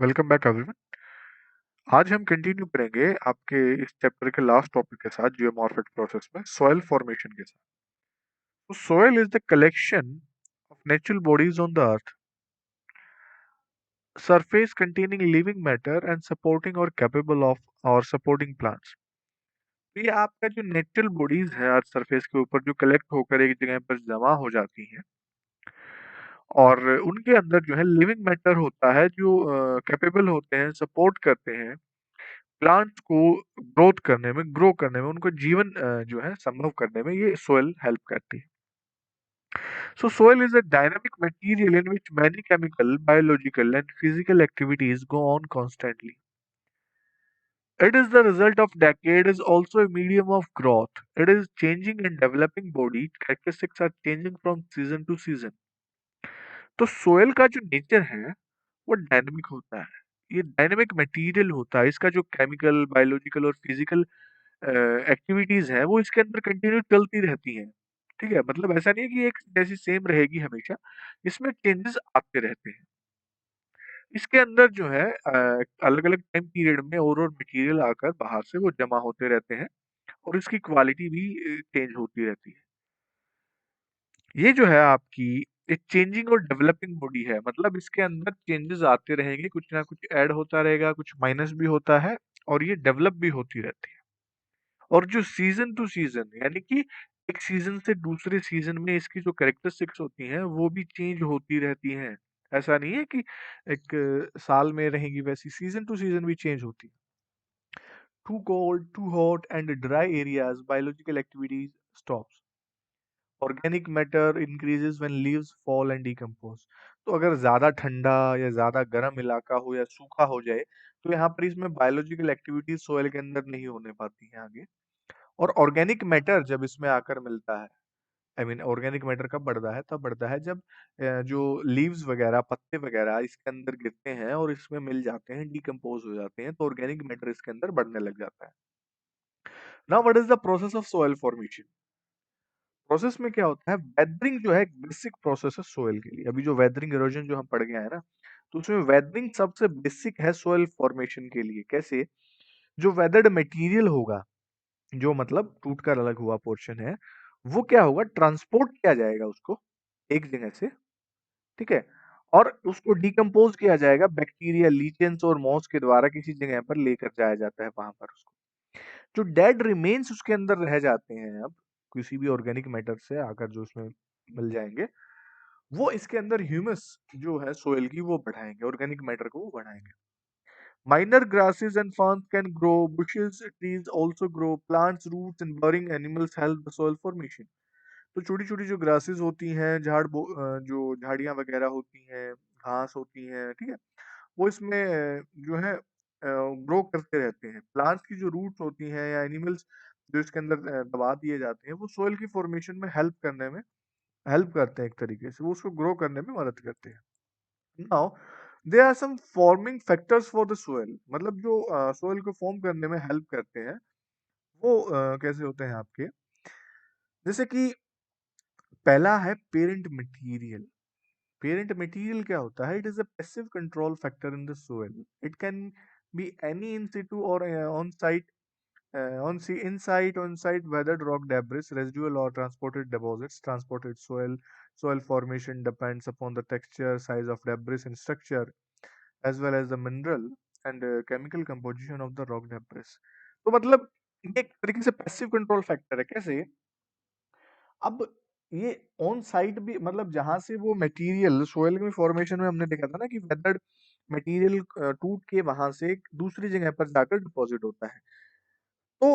Welcome back everyone. आज हम continue करेंगे आपके इस चैप्टर के लास्ट टॉपिक के साथ जियोमॉर्फिक प्रोसेस में सॉइल फॉर्मेशन के साथ। तो soil is the collection of natural bodies on the earth, surface containing living matter and supporting और कैपेबल ऑफ और सपोर्टिंग प्लांट्स। तो ये आपका जो नेचुरल बॉडीज है अर्थ सरफेस के ऊपर जो कलेक्ट होकर एक जगह पर जमा हो जाती हैं, और उनके अंदर जो है लिविंग मैटर होता है जो कैपेबल होते हैं, सपोर्ट करते हैं प्लांट्स को ग्रो करने में, उनको जीवन जो है संभव करने में ये सोइल हेल्प करती है। So soil is a dynamic material in which many chemical, biological and physical activities go on constantly. It is the result of decade, is also a medium of growth. It is changing and developing body. Characteristics are changing from season to season. तो soil का जो nature है वो dynamic होता है। ये dynamic material होता है। इसका जो केमिकल, बायोलॉजिकल और फिजिकल एक्टिविटीज है वो इसके अंदर कंटिन्यू चलती रहती हैं। ठीक है, मतलब ऐसा नहीं है कि एक जैसी सेम रहेगी हमेशा, इसमें चेंजेस आते रहते हैं। इसके अंदर जो है अलग अलग टाइम पीरियड में और मटेरियल आकर बाहर से वो जमा होते रहते हैं, और इसकी क्वालिटी भी चेंज होती रहती है। ये जो है आपकी एक चेंजिंग और डेवलपिंग बॉडी है, मतलब इसके अंदर चेंजेस आते रहेंगे, कुछ ना कुछ ऐड होता रहेगा, कुछ माइनस भी होता है, और ये डेवलप भी होती रहती है। और जो सीजन टू सीजन यानी कि एक सीजन से दूसरे सीजन में इसकी जो कैरेक्टरिस्टिक्स होती हैं वो भी चेंज होती रहती हैं। ऐसा नहीं है कि एक साल में रहेंगी, वैसी सीजन टू सीजन भी चेंज होती है। Too cold, too hot and dry areas, biological activities stops. Organic matter increases when leaves fall and decompose. तो अगर ज्यादा ठंडा या ज्यादा गर्म इलाका हो या सूखा हो जाए, तो यहाँ पर इसमें बायोलॉजिकल एक्टिविटीज सोयल के अंदर नहीं होने पाती हैं आगे। और ऑर्गेनिक मैटर जब इसमें आकर मिलता है, आई मीन ऑर्गेनिक मैटर कब बढ़ता है, तब बढ़ता है जब जो लीव्स वगैरह, पत्ते वगैरह इसके अंदर गिरते हैं और इसमें मिल जाते हैं, डिकम्पोज हो जाते हैं, तो ऑर्गेनिक मैटर इसके अंदर बढ़ने लग जाता है। Now what is the process of soil formation? Process में क्या होता है, वेदरिंग जो है एक बेसिक प्रोसेस है सोइल के लिए। अभी जो वेदरिंग इरोजन जो हम पढ़ गए हैं ना, तो उसमें वेदरिंग सबसे बेसिक है सोइल फॉर्मेशन के लिए। कैसे? जो वेदर्ड मटेरियल होगा, जो मतलब टूट कर अलग हुआ पोर्शन है, वो क्या होगा, ट्रांसपोर्ट किया जाएगा उसको एक जगह से, ठीक है, और उसको डिकम्पोज किया जाएगा बैक्टीरिया, लीचेंस और मॉस के द्वारा किसी जगह पर लेकर जाया जाता है वहां पर उसको। जो डेड रिमेन्स उसके अंदर रह जाते हैं अब किसी भी ऑर्गेनिक मैटर से आकर जो उसमें मिल जाएंगे, वो इसके अंदर ह्यूमस जो है सोइल की वो बढ़ाएंगे, ऑर्गेनिक मैटर को वो बढ़ाएंगे। Minor grasses and ferns can grow, bushes, trees also grow, plants, roots and burrowing animals help the soil formation. तो छोटी छोटी जो ग्रासेस होती हैं, जो झाड़ियाँ वगैरह होती हैं, घास होती हैं, ठीक है, वो इसमें जो है ग्रो करते रहते हैं। प्लांट्स की जो रूट्स होती हैं या एनिमल्स जो इसके अंदर दबा दिए जाते हैं, वो सोइल की फॉर्मेशन में हेल्प करते हैं, एक तरीके से वो उसको ग्रो करने में मदद करते हैं। Now there are some forming factors for the soil, मतलब जो सोइल को फॉर्म करने में हेल्प करते हैं, वो कैसे होते हैं आपके, जैसे कि पहला है पेरेंट मटेरियल। पेरेंट मटेरियल क्या होता है? It is a passive control factor in the soil. It can be any in situ और on site, on site weathered rock debris, residual or transported deposits. Transported soil formation depends upon the texture, size of debris and structure, as well as the mineral and chemical composition of the rock debris. तो मतलब ये एक तरीके से passive control factor है। कैसे? अब ये ऑन साइट भी, मतलब जहां से वो मटेरियल सोयल में फॉर्मेशन में हमने देखा था ना कि वेदर्ड मटेरियल टूट के वहां से एक दूसरी जगह पर जाकर डिपॉजिट होता है। तो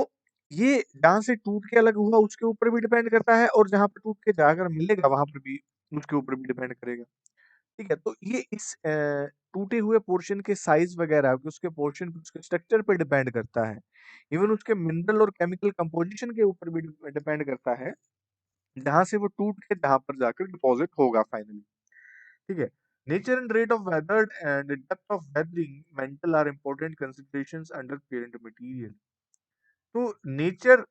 ये जहाँ से टूट के अलग हुआ उसके ऊपर भी डिपेंड करता है, और जहाँ पे टूट के जाकर मिलेगा वहां पर भी उसके ऊपर भी डिपेंड करेगा। ठीक है, तो ये इस टूटे हुए पोर्शन के साइज वगैरह, उसके पोर्शन, उसके स्ट्रक्चर पे डिपेंड करता है। इवन उसके मिनरल और केमिकल कंपोजिशन के ऊपर भी डिपेंड करता है, जहां से वो टूट के जहां पर जाकर डिपॉजिट होगा फाइनली। ठीक है, nature and rate of weather and depth of weathering mantle are important considerations under parent material. तो नेचर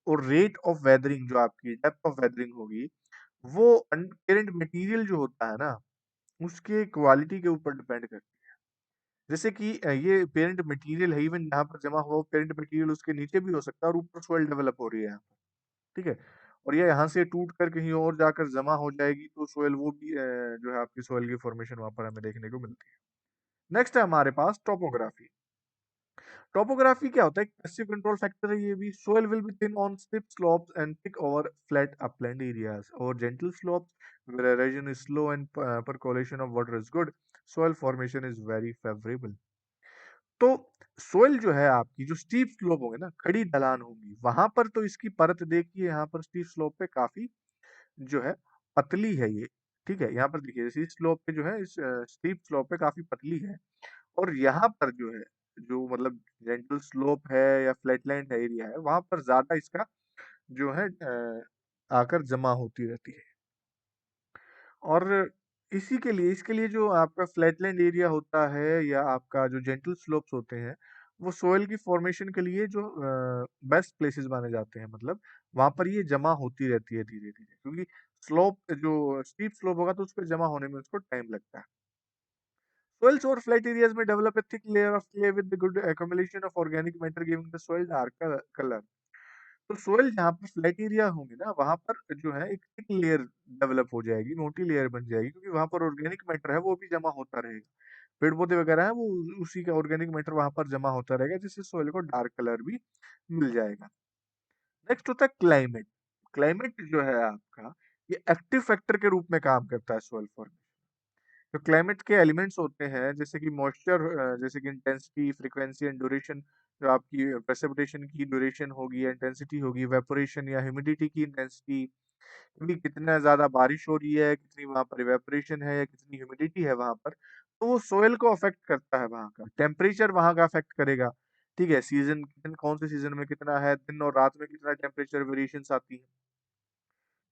और रेट ऑफ वेदरिंग, जो आपकी डेप्थ ऑफ वेदरिंग होगी, वो पेरेंट मटेरियल जो होता है ना, उसके क्वालिटी के ऊपर डिपेंड करती है। जैसे कि ये पेरेंट मटेरियल है, इवन जहाँ पर जमा हुआ वो पेरेंट मटेरियल उसके नीचे भी हो सकता है और ऊपर सॉइल डेवलप हो रही है यहाँ पर, ठीक है? और ये यहाँ से टूट कर कहीं और जाकर जमा हो जाएगी तो सॉइल वो भी जो है आपकी सॉइल की फॉर्मेशन वहाँ पर हमें देखने को मिलती है। नेक्स्ट है हमारे पास टोपोग्राफी। टोपोग्राफी क्या होता है? एक पैसिव कंट्रोल फैक्टर है ये भी। Soil will be thin on steep slopes and thick over flat upland areas और gentle slopes where erosion is slow and percolation of water is good, soil formation is very favorable. तो soil जो है आपकी जो steep slope होंगे ना, खड़ी ढलान होगी, वहां पर तो इसकी परत देखिए यहाँ पर स्टीप स्लोप पे काफी जो है पतली है ये, ठीक है? यहाँ पर देखिए जैसे इस स्लोप पे जो है इस स्टीप स्लोप पे काफी पतली है और यहाँ पर जो है जो मतलब जेंटल स्लोप है या फ्लैटलैंड एरिया है वहां पर ज्यादा इसका जो है आकर जमा होती रहती है। और इसी के लिए इसके लिए जो आपका फ्लैटलैंड एरिया होता है या आपका जो जेंटल स्लोप्स होते हैं वो सोइल की फॉर्मेशन के लिए जो बेस्ट प्लेसेस माने जाते हैं, मतलब वहां पर ये जमा होती रहती है धीरे धीरे, क्योंकि स्लोप जो स्टीप स्लोप होगा तो उस पर जमा होने में उसको टाइम लगता है। Soils over flat areas may develop a thick layer of clay with the good accumulation of organic matter giving the soil dark color. तो सोइल जहाँ पर फ्लैट एरिया होंगे ना वहां पर जो है एक थिक लेयर डेवलप हो जाएगी, मोटी लेयर बन जाएगी, क्योंकि वहां पर ऑर्गेनिक मैटर है वो भी जमा होता रहेगा। पेड़ पौधे वगैरह है वो उसी का ऑर्गेनिक मैटर वहां पर जमा होता रहेगा जिससे सोइल को डार्क कलर भी मिल जाएगा। नेक्स्ट होता है क्लाइमेट। क्लाइमेट जो है आपका ये एक्टिव फैक्टर के रूप में काम करता है सोइल फॉर्मेशन। जो क्लाइमेट के एलिमेंट्स होते हैं जैसे कि मॉइस्चर, जैसे कि इंटेंसिटी, फ्रीक्वेंसी एंड ड्यूरेशन, जो आपकी प्रेसिपिटेशन की ड्यूरेशन होगी या इंटेंसिटी होगी, वेपोरेशन या ह्यूमिडिटी की इंटेंसिटी, क्योंकि कितना ज्यादा बारिश हो रही है, कितनी वहां पर वेपोरेशन है या कितनी ह्यूमिडिटी है वहां पर, तो वो सोयल को अफेक्ट करता है। वहां का टेम्परेचर वहां का अफेक्ट करेगा, ठीक है? सीजन कौन से सीजन में कितना है, दिन और रात में कितना टेम्परेचर वेरिएशंस आती है,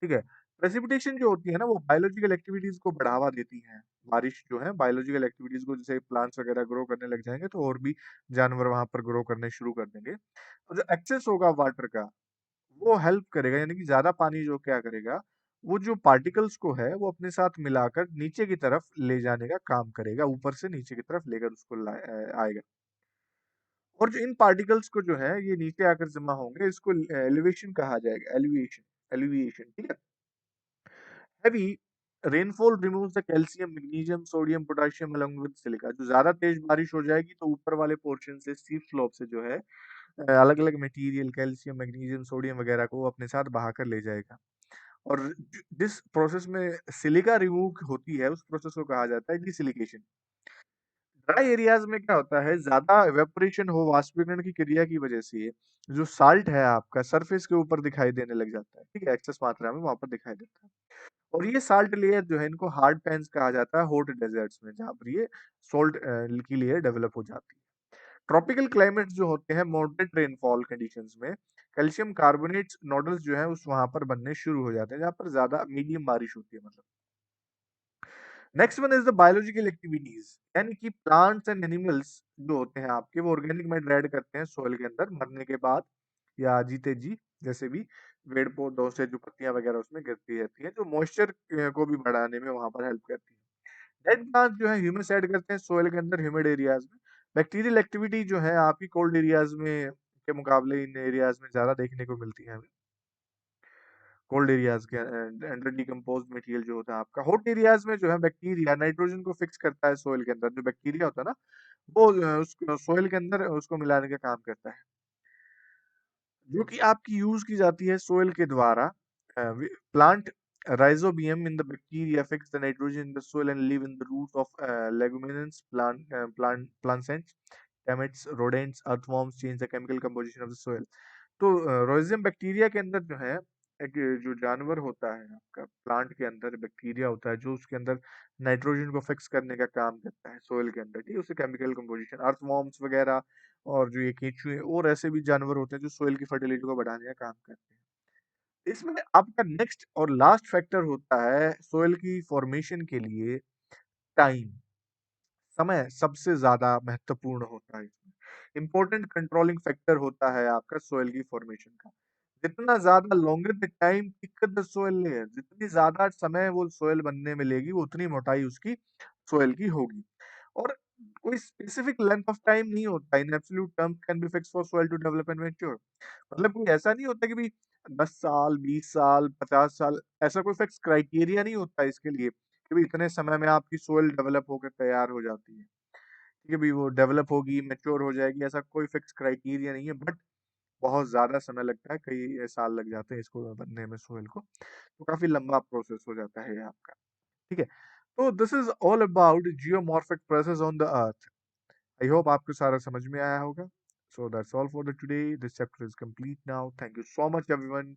ठीक है? प्रेसिपिटेशन जो होती है ना वो बायोलॉजिकल एक्टिविटीज को बढ़ावा देती है। बारिश जो है बायोलॉजिकल एक्टिविटीज को, जैसे प्लांट्स वगैरह ग्रो करने लग जाएंगे तो और भी जानवर वहां पर ग्रो करने शुरू कर देंगे। और जो एक्सेस होगा वाटर का वो हेल्प करेगा, यानी कि ज्यादा पानी जो क्या करेगा, वो जो पार्टिकल्स को है वो अपने साथ मिलाकर नीचे की तरफ ले जाने का काम करेगा, ऊपर से नीचे की तरफ लेकर उसको आएगा। और जो इन पार्टिकल्स को जो है ये नीचे आकर जमा होंगे इसको एलिवेशन कहा जाएगा, एलिवेशन, एलिविएशन, ठीक है? Heavy rainfall removes the calcium, magnesium, sodium, potassium along with silica. जो ज्यादा तेज बारिश हो जाएगी तो ऊपर वाले पोर्शन से स्टीप स्लोप से जो है अलग अलग मटेरियल कैल्शियम, मैग्नीशियम, सोडियम वगैरह को वो अपने साथ बहाकर ले जाएगा। और जिस प्रोसेस में सिलिका रिमूव होती है उस प्रोसेस को कहा जाता है डिसिलिकेशन। ड्राई एरियाज में क्या होता है, ज्यादा इवेपोरेशन हो वाष्पीकरण की क्रिया की वजह से जो साल्ट है आपका सरफेस के ऊपर दिखाई देने लग जाता है, ठीक है? एक्सेस मात्रा में वहां पर दिखाई देता है। और ये साल्ट लेयर जो है इनको हार्ड पैन्स कहा जाता है हॉट डेजर्ट्स में, जहाँ पर ये सोल्ट की लेयर डेवलप हो जाती है। ट्रॉपिकल क्लाइमेट जो होते हैं मॉडरेट रेनफॉल कंडीशंस में कैल्शियम कार्बोनेट नोडल्स जो है उस वहां पर बनने शुरू हो जाते हैं, जहाँ पर ज्यादा मीडियम बारिश होती है, मतलब। Next one is the biological activities, यानी कि प्लांट्स एंड एनिमल्स जो होते हैं आपके वो ऑर्गेनिक मैटर ऐड करते हैं सोइल के अंदर मरने के बाद या जीते जी, जैसे भी पेड़ पौधों से जो पत्तियां वगैरह उसमें गिरती रहती है जो मॉइस्चर को भी बढ़ाने में वहां पर हेल्प करती है। डेड प्लांट जो है ह्यूमस ऐड करते हैं सोइल के अंदर ह्यूमिड एरियाज में। बैक्टीरियल एक्टिविटी जो है आपकी कोल्ड एरियाज में के मुकाबले इन एरियाज में ज्यादा देखने को मिलती है हमें। कोल्ड एरियाज के अंडर डिकम्पोज मटेरियल जो होता है आपका। हॉट एरियाज में जो है बैक्टीरिया नाइट्रोजन को फिक्स करता है सोइल के अंदर, जो बैक्टीरिया होता है ना वो उस सोइल के अंदर उसको मिलाने का काम करता है, जो कि आपकी यूज की जाती है सोइल के द्वारा। Plant rhizobium in the bacteria fix the nitrogen in the soil and live in the roots of leguminous plants, termites, rodents, earthworms change the chemical composition of the soil। तो रोइजियम bacteria के अंदर जो है एक जो जानवर होता है आपका, प्लांट के अंदर बैक्टीरिया होता है जो उसके अंदर नाइट्रोजन को फिक्स करने का काम करता है सोइल के अंदर, ठीक है? उसे केमिकल कंपोजिशन, अर्थवॉर्म्स वगैरह और जो ये केंचुए और ऐसे भी जानवर होते हैं जो सोइल की फर्टिलिटी को बढ़ाने का काम करते हैं। इसमें आपका नेक्स्ट और लास्ट फैक्टर होता है सोइल की फॉर्मेशन के लिए टाइम। समय सबसे ज्यादा महत्वपूर्ण होता है इसमें। इंपॉर्टेंट कंट्रोलिंग फैक्टर होता है आपका सोइल की फॉर्मेशन का। जितना ज्यादा longer the time thicker the soil layer, जितनी ज्यादा समय वो सोइल बनने में लेगी वो उतनी मोटाई उसकी सोइल की होगी। और कोई स्पेसिफिक लेंथ ऑफ टाइम नहीं होता। In absolute terms can be fixed for soil to develop and mature. मतलब कोई ऐसा नहीं होता कि भई 10 साल, 20 साल, 50 साल, ऐसा कोई फिक्स क्राइटेरिया नहीं होता इसके लिए कि भई इतने समय में आपकी सोइल डेवलप होकर तैयार हो जाती है। ठीक है भई, वो डेवलप होगी, मैच्योर हो जाएगी, ऐसा कोई फिक्स क्राइटेरिया नहीं है, बट बहुत ज़्यादा समय लगता है, कई साल लग जाते हैं इसको बनने में सोइल को, तो काफ़ी लंबा प्रोसेस हो जाता है ये आपका, ठीक है? तो this is all about geomorphic process on the earth. I hope आपको सारा समझ में आया होगा। So that's all for the today. This chapter is complete now. Thank you so much everyone.